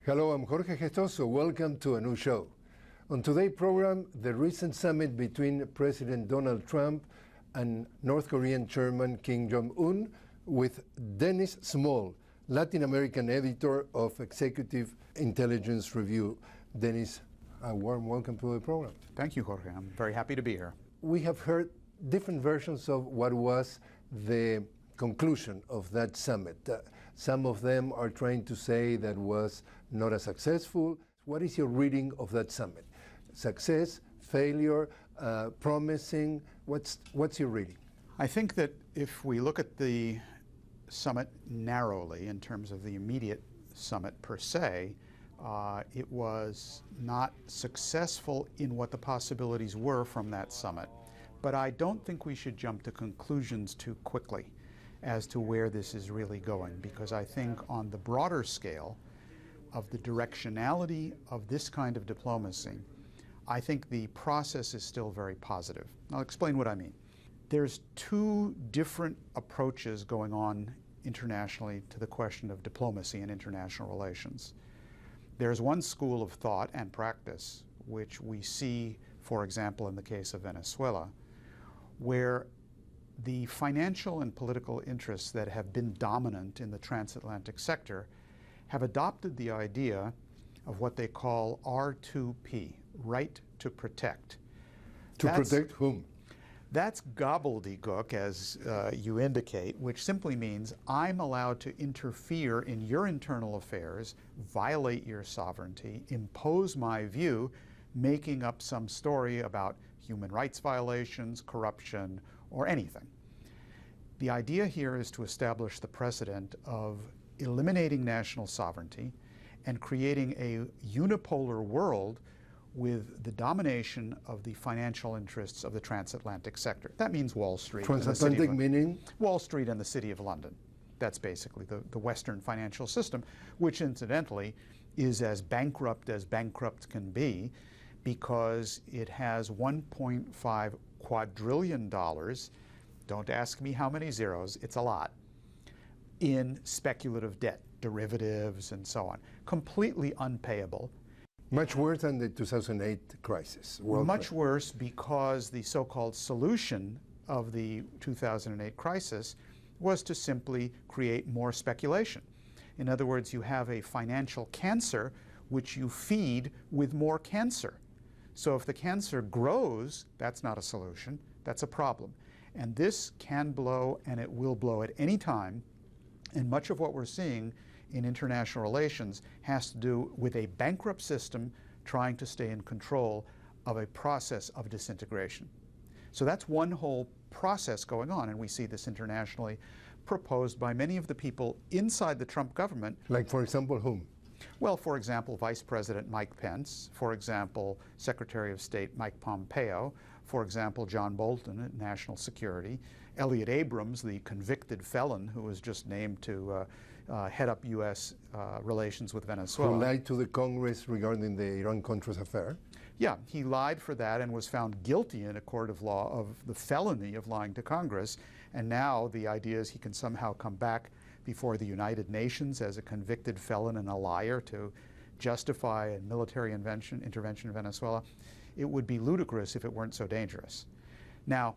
Hello, I'm Jorge Gestoso. Welcome to a new show. On today's program, the recent summit between President Donald Trump and North Korean Chairman Kim Jong-un with Dennis Small, Latin American editor of Executive Intelligence Review. Dennis, a warm welcome to the program. Thank you, Jorge. I'm very happy to be here. We have heard different versions of what was the conclusion of that summit. Some of them are trying to say that was not as successful. What is your reading of that summit? Success, failure, promising? What's your reading? I think that if we look at the summit narrowly in terms of the immediate summit per se, it was not successful in what the possibilities were from that summit. But I don't think we should jump to conclusions too quickly as to where this is really going, because I think on the broader scale of the directionality of this kind of diplomacy, I think the process is still very positive. I'll explain what I mean. There's two different approaches going on internationally to the question of diplomacy and international relations. There's one school of thought and practice, which we see, for example, in the case of Venezuela, where the financial and political interests that have been dominant in the transatlantic sector have adopted the idea of what they call R2P, right to protect. Protect whom? That's gobbledygook, as you indicate, which simply means I'm allowed to interfere in your internal affairs, violate your sovereignty, impose my view, making up some story about human rights violations, corruption, or anything. The idea here is to establish the precedent of eliminating national sovereignty and creating a unipolar world with the domination of the financial interests of the transatlantic sector. That means Wall Street. Transatlantic meaning? Wall Street and the City of London. That's basically the Western financial system, which incidentally is as bankrupt can be, because it has $1.5 quadrillion, don't ask me how many zeros, it's a lot, in speculative debt, derivatives and so on, completely unpayable. Much worse than the 2008 crisis. Much worse, because the so-called solution of the 2008 crisis was to simply create more speculation. In other words, you have a financial cancer which you feed with more cancer. So if the cancer grows, that's not a solution, that's a problem. And this can blow, and it will blow at any time. And much of what we're seeing in international relations has to do with a bankrupt system trying to stay in control of a process of disintegration. So that's one whole process going on, and we see this internationally proposed by many of the people inside the Trump government. Like, for example, whom? Well, for example, Vice President Mike Pence, for example, Secretary of State Mike Pompeo, for example, John Bolton at National Security, Elliott Abrams, the convicted felon who was just named to head up U.S. relations with Venezuela. Who lied to the Congress regarding the Iran-Contras affair? Yeah, he lied for that and was found guilty in a court of law of the felony of lying to Congress. And now the idea is he can somehow come back before the United Nations as a convicted felon and a liar to justify a military intervention in Venezuela. It would be ludicrous if it weren't so dangerous. Now,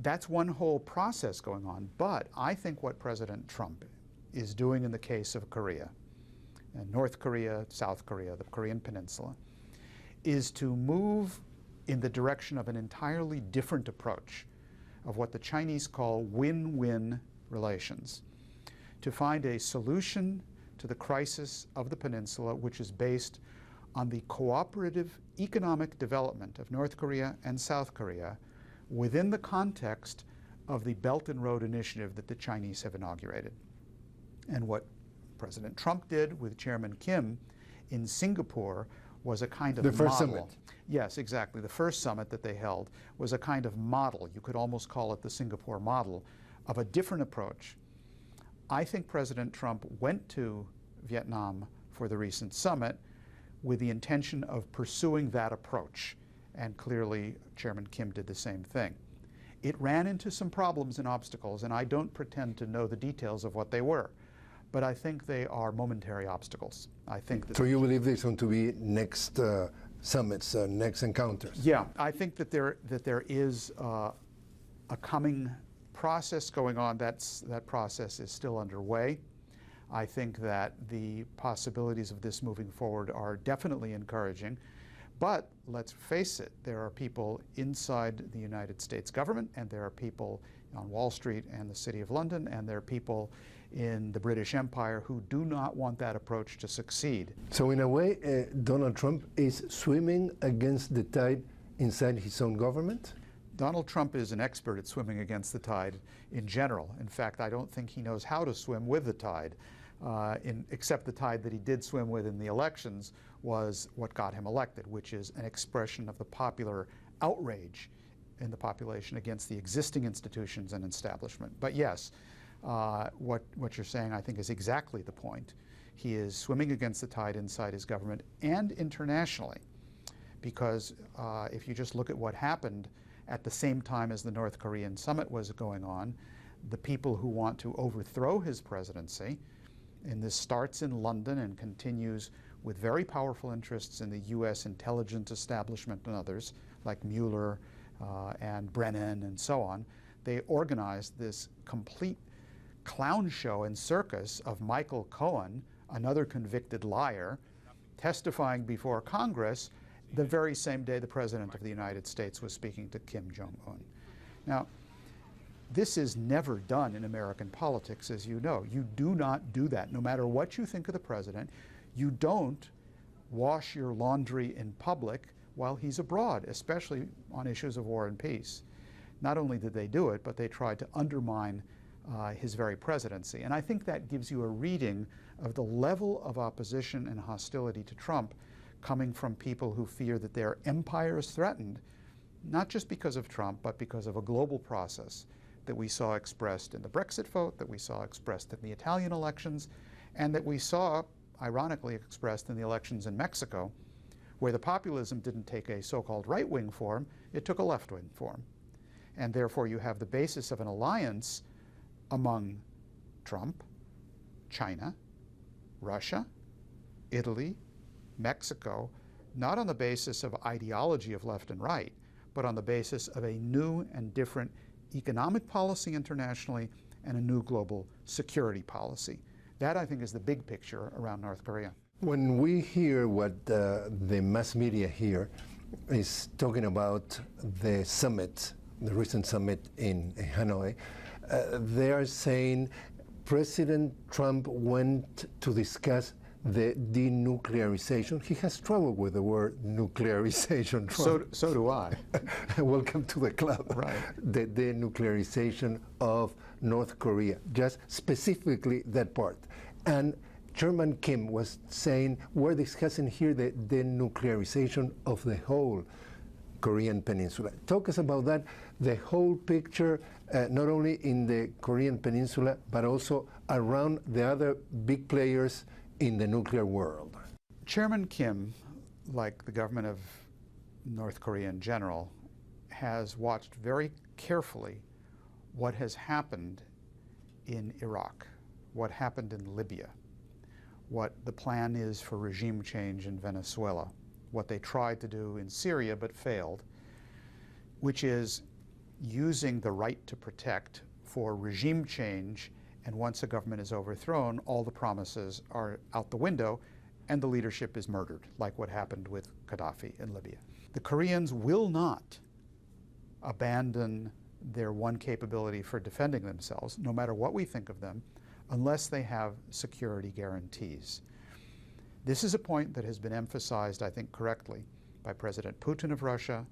that's one whole process going on, but I think what President Trump is doing in the case of Korea, and North Korea, South Korea, the Korean Peninsula, is to move in the direction of an entirely different approach of what the Chinese call win-win relations, to find a solution to the crisis of the peninsula which is based on the cooperative economic development of North Korea and South Korea within the context of the Belt and Road Initiative that the Chinese have inaugurated. And what President Trump did with Chairman Kim in Singapore was a kind of the model. First summit. Yes, exactly. The first summit that they held was a kind of model. You could almost call it the Singapore model of a different approach. I think President Trump went to Vietnam for the recent summit with the intention of pursuing that approach, and clearly Chairman Kim did the same thing. It ran into some problems and obstacles, and I don't pretend to know the details of what they were. but I think they are momentary obstacles. I think that So you believe there's going to be next summits, next encounters? Yeah, I think that there is a coming process going on. That process is still underway. I think that the possibilities of this moving forward are definitely encouraging. But let's face it, there are people inside the United States government, and there are people on Wall Street and the City of London, and there are people in the British Empire who do not want that approach to succeed. So in a way, Donald Trump is swimming against the tide inside his own government? Donald Trump is an expert at swimming against the tide in general. In fact, I don't think he knows how to swim with the tide, except the tide that he did swim with in the elections was what got him elected, which is an expression of the popular outrage in the population against the existing institutions and establishment. But yes, what you're saying, I think, is exactly the point. He is swimming against the tide inside his government and internationally, because if you just look at what happened at the same time as the North Korean summit was going on, the people who want to overthrow his presidency, and this starts in London and continues with very powerful interests in the U.S. intelligence establishment and others, like Mueller and Brennan and so on, they organized this complete clown show and circus of Michael Cohen, another convicted liar, testifying before Congress the very same day the President of the United States was speaking to Kim Jong-un. Now, this is never done in American politics, as you know. You do not do that. No matter what you think of the President, you don't wash your laundry in public while he's abroad, especially on issues of war and peace. Not only did they do it, but they tried to undermine his very presidency. And I think that gives you a reading of the level of opposition and hostility to Trump coming from people who fear that their empire is threatened, not just because of Trump, but because of a global process that we saw expressed in the Brexit vote, that we saw expressed in the Italian elections, and that we saw, ironically, expressed in the elections in Mexico, where the populism didn't take a so-called right-wing form, it took a left-wing form. And therefore you have the basis of an alliance among Trump, China, Russia, Italy, Mexico, not on the basis of ideology of left and right, but on the basis of a new and different economic policy internationally and a new global security policy. That, I think, is the big picture around North Korea. When we hear what the mass media here is talking about the summit, the recent summit in Hanoi, they are saying President Trump went to discuss the denuclearization. He has trouble with the word nuclearization. So do I. Welcome to the club. Right. The denuclearization of North Korea, just specifically that part. And Chairman Kim was saying, we're discussing here the denuclearization of the whole Korean Peninsula. Talk us about that, the whole picture, not only in the Korean Peninsula, but also around the other big players in the nuclear world. Chairman Kim, like the government of North Korea in general, has watched very carefully what has happened in Iraq, what happened in Libya, what the plan is for regime change in Venezuela, what they tried to do in Syria but failed, which is using the right to protect for regime change, and once a government is overthrown, all the promises are out the window and the leadership is murdered, like what happened with Gaddafi in Libya. The Koreans will not abandon their one capability for defending themselves, no matter what we think of them, unless they have security guarantees. This is a point that has been emphasized, I think correctly, by President Putin of Russia,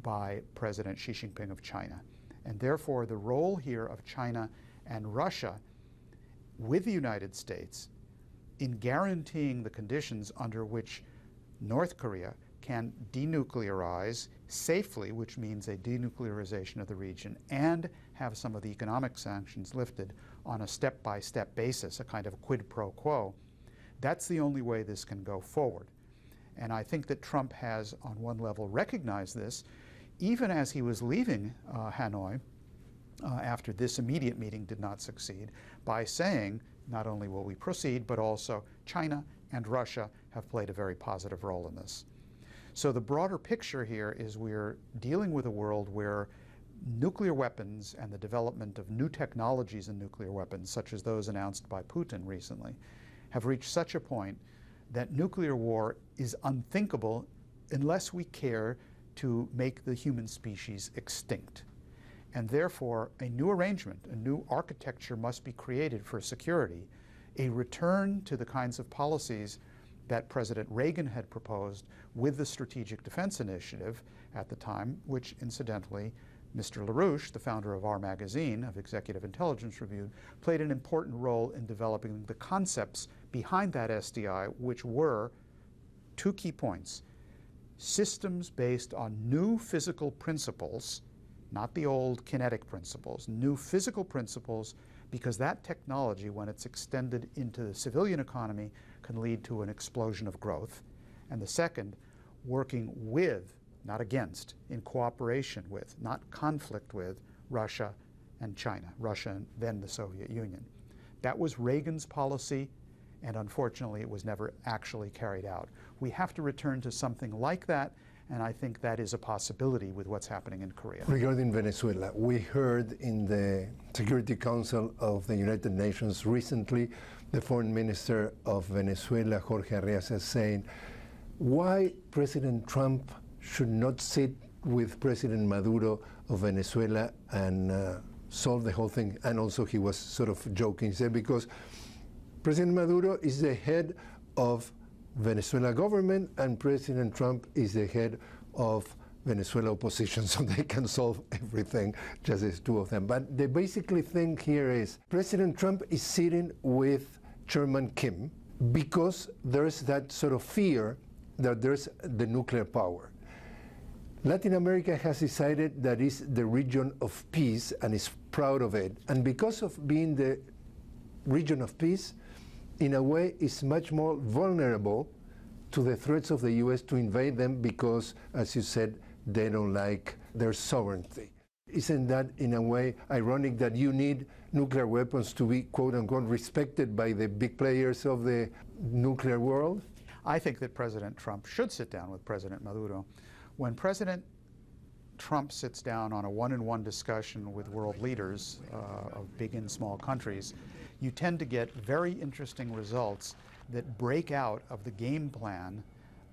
by President Xi Jinping of China. And therefore, the role here of China and Russia with the United States in guaranteeing the conditions under which North Korea can denuclearize safely, which means a denuclearization of the region, and have some of the economic sanctions lifted on a step-by-step basis, a kind of quid pro quo. That's the only way this can go forward. And I think that Trump has, on one level, recognized this. Even as he was leaving Hanoi, after this immediate meeting did not succeed, by saying not only will we proceed, but also China and Russia have played a very positive role in this. So the broader picture here is we're dealing with a world where nuclear weapons and the development of new technologies in nuclear weapons, such as those announced by Putin recently, have reached such a point that nuclear war is unthinkable unless we care to make the human species extinct. And therefore, a new arrangement, a new architecture must be created for security, a return to the kinds of policies that President Reagan had proposed with the Strategic Defense Initiative at the time, which incidentally, Mr. LaRouche, the founder of our magazine, of Executive Intelligence Review, played an important role in developing the concepts behind that SDI, which were two key points: systems based on new physical principles, not the old kinetic principles, new physical principles, because that technology, when it's extended into the civilian economy, can lead to an explosion of growth. And the second, working with, not against, in cooperation with, not conflict with, Russia and China, Russia and then the Soviet Union. That was Reagan's policy, and unfortunately it was never actually carried out. We have to return to something like that, and I think that is a possibility with what's happening in Korea. Regarding Venezuela, we heard in the Security Council of the United Nations recently the Foreign Minister of Venezuela, Jorge Gestoso, saying why President Trump should not sit with President Maduro of Venezuela and solve the whole thing. And also he was sort of joking, he said, because President Maduro is the head of Venezuela government and President Trump is the head of Venezuela opposition, so they can solve everything, just as two of them. But the basically thing here is President Trump is sitting with Chairman Kim because there's that sort of fear that there's the nuclear power. Latin America has decided that it's the region of peace and is proud of it. And because of being the region of peace, in a way, it's much more vulnerable to the threats of the US to invade them because, as you said, they don't like their sovereignty. Isn't that, in a way, ironic that you need nuclear weapons to be, quote unquote, respected by the big players of the nuclear world? I think that President Trump should sit down with President Maduro. When President Trump sits down on a one-on-one discussion with world leaders of big and small countries, you tend to get very interesting results that break out of the game plan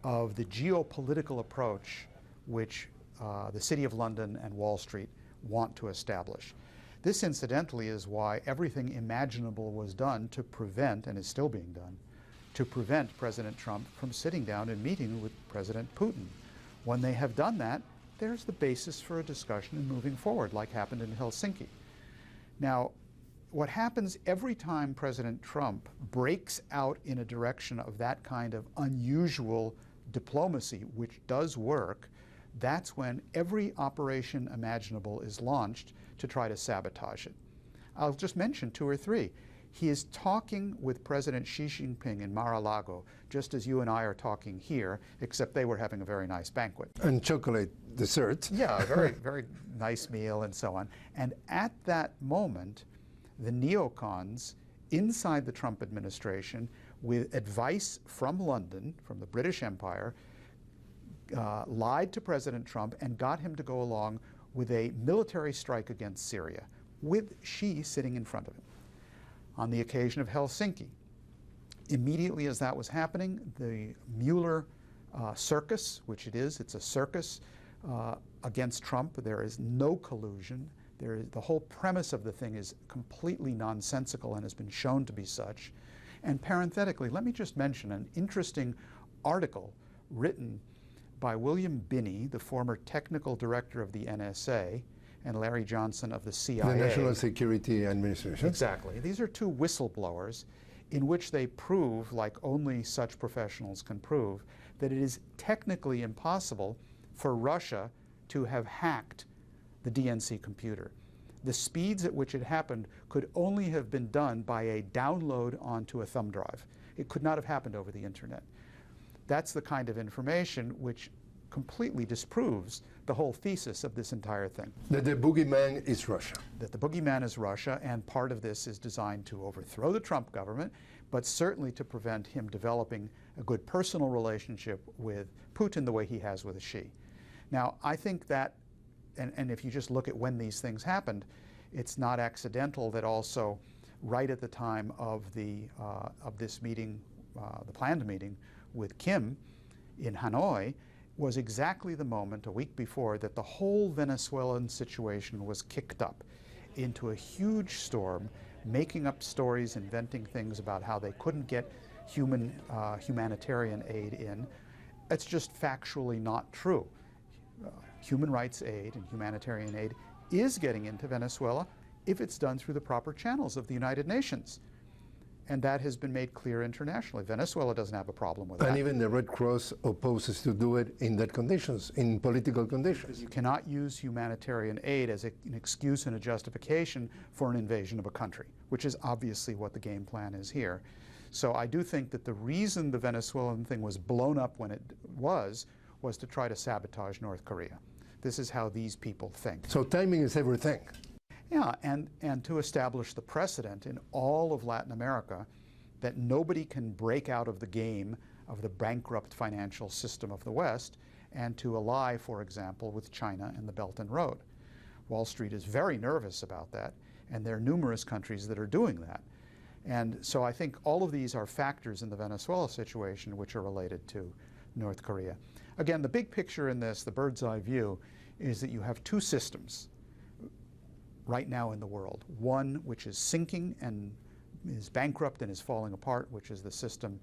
of the geopolitical approach which the City of London and Wall Street want to establish. This, incidentally, is why everything imaginable was done to prevent, and is still being done, to prevent President Trump from sitting down and meeting with President Putin. When they have done that, there's the basis for a discussion and moving forward, like happened in Helsinki. Now, what happens every time President Trump breaks out in a direction of that kind of unusual diplomacy, which does work, that's when every operation imaginable is launched to try to sabotage it. I'll just mention two or three. He is talking with President Xi Jinping in Mar-a-Lago, just as you and I are talking here, except they were having a very nice banquet. And chocolate dessert. Yeah, a very, very nice meal and so on. And at that moment, the neocons inside the Trump administration, with advice from London, from the British Empire, lied to President Trump and got him to go along with a military strike against Syria, with Xi sitting in front of him. On the occasion of Helsinki, immediately as that was happening, the Mueller circus, which it's a circus against Trump. There is no collusion. The whole premise of the thing is completely nonsensical and has been shown to be such. And parenthetically, let me just mention an interesting article written by William Binney, the former technical director of the NSA, and Larry Johnson of the CIA. The National Security Administration. Exactly. These are two whistleblowers in which they prove, like only such professionals can prove, that it is technically impossible for Russia to have hacked the DNC computer. The speeds at which it happened could only have been done by a download onto a thumb drive. It could not have happened over the internet. That's the kind of information which completely disproves the whole thesis of this entire thing. That the boogeyman is Russia. That the boogeyman is Russia, and part of this is designed to overthrow the Trump government, but certainly to prevent him developing a good personal relationship with Putin the way he has with Xi. Now, I think that, and if you just look at when these things happened, it's not accidental that also right at the time of this meeting, the planned meeting with Kim in Hanoi, was exactly the moment a week before that the whole Venezuelan situation was kicked up into a huge storm, making up stories, inventing things about how they couldn't get humanitarian aid in. It's just factually not true. Human rights aid and humanitarian aid is getting into Venezuela if it's done through the proper channels of the United Nations. And that has been made clear internationally. Venezuela doesn't have a problem with that. And even the Red Cross opposes to do it in that conditions, in political conditions. You cannot use humanitarian aid as an excuse and a justification for an invasion of a country, which is obviously what the game plan is here. So I do think that the reason the Venezuelan thing was blown up when it was to try to sabotage North Korea. This is how these people think. So timing is everything. Yeah, and to establish the precedent in all of Latin America that nobody can break out of the game of the bankrupt financial system of the West and to ally, for example, with China and the Belt and Road. Wall Street is very nervous about that, and there are numerous countries that are doing that. And so I think all of these are factors in the Venezuela situation which are related to North Korea. Again, the big picture in this, the bird's eye view, is that you have two systems right now in the world. One which is sinking and is bankrupt and is falling apart, which is the system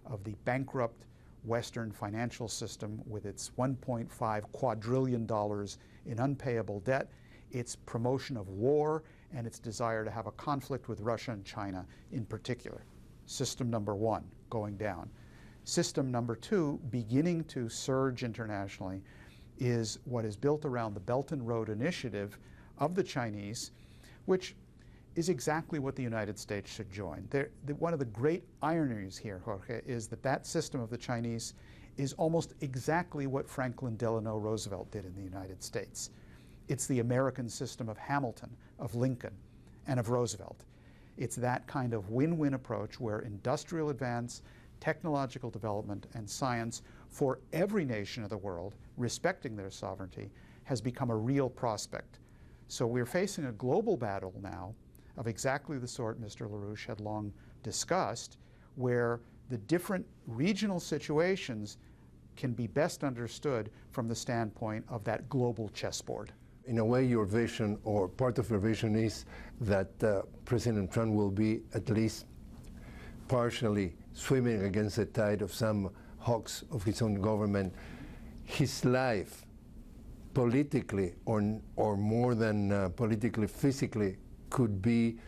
of the bankrupt Western financial system with its $1.5 quadrillion in unpayable debt, its promotion of war, and its desire to have a conflict with Russia and China in particular. System number one, going down. System number two, beginning to surge internationally, is what is built around the Belt and Road Initiative of the Chinese, which is exactly what the United States should join. One of the great ironies here, Jorge, is that that system of the Chinese is almost exactly what Franklin Delano Roosevelt did in the United States. It's the American system of Hamilton, of Lincoln, and of Roosevelt. It's that kind of win-win approach where industrial advance, technological development, and science for every nation of the world, respecting their sovereignty, has become a real prospect. So we're facing a global battle now of exactly the sort Mr. LaRouche had long discussed, where the different regional situations can be best understood from the standpoint of that global chessboard. In a way, your vision, or part of your vision, is that President Trump will be at least partially swimming against the tide of some hawks of his own government. His life, politically, or more than politically, physically, could be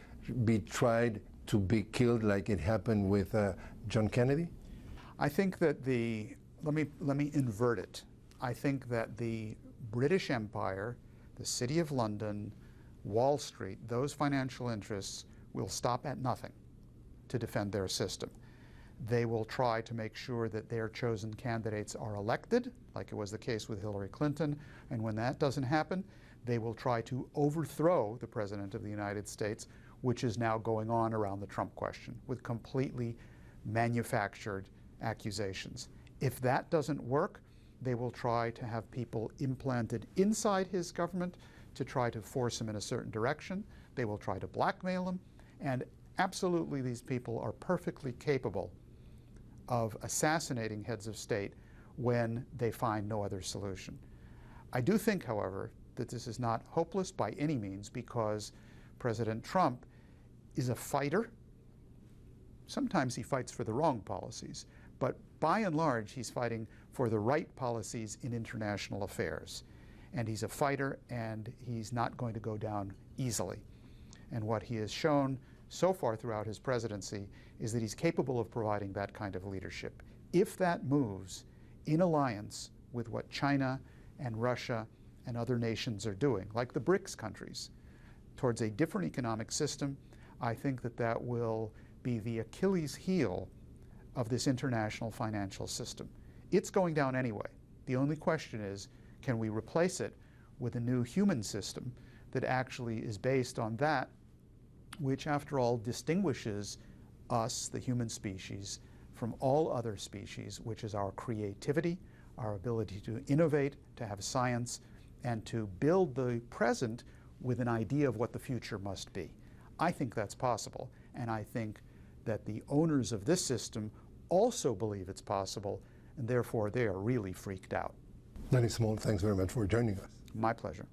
tried to be killed like it happened with John Kennedy? I think that let me invert it. I think that the British Empire, the City of London, Wall Street, those financial interests will stop at nothing to defend their system. They will try to make sure that their chosen candidates are elected, like it was the case with Hillary Clinton, and when that doesn't happen, they will try to overthrow the President of the United States, which is now going on around the Trump question, with completely manufactured accusations. If that doesn't work, they will try to have people implanted inside his government to try to force him in a certain direction. They will try to blackmail him, and absolutely these people are perfectly capable of assassinating heads of state when they find no other solution. I do think, however, that this is not hopeless by any means, because President Trump is a fighter. Sometimes he fights for the wrong policies, but by and large he's fighting for the right policies in international affairs. And he's a fighter, and he's not going to go down easily. And what he has shown so far throughout his presidency is that he's capable of providing that kind of leadership. If that moves in alliance with what China and Russia and other nations are doing, like the BRICS countries, towards a different economic system, I think that that will be the Achilles heel of this international financial system. It's going down anyway. The only question is, can we replace it with a new human system that actually is based on that which, after all, distinguishes us, the human species, from all other species, which is our creativity, our ability to innovate, to have science, and to build the present with an idea of what the future must be. I think that's possible, and I think that the owners of this system also believe it's possible, and therefore they are really freaked out. Danny Small, thanks very much for joining us. My pleasure.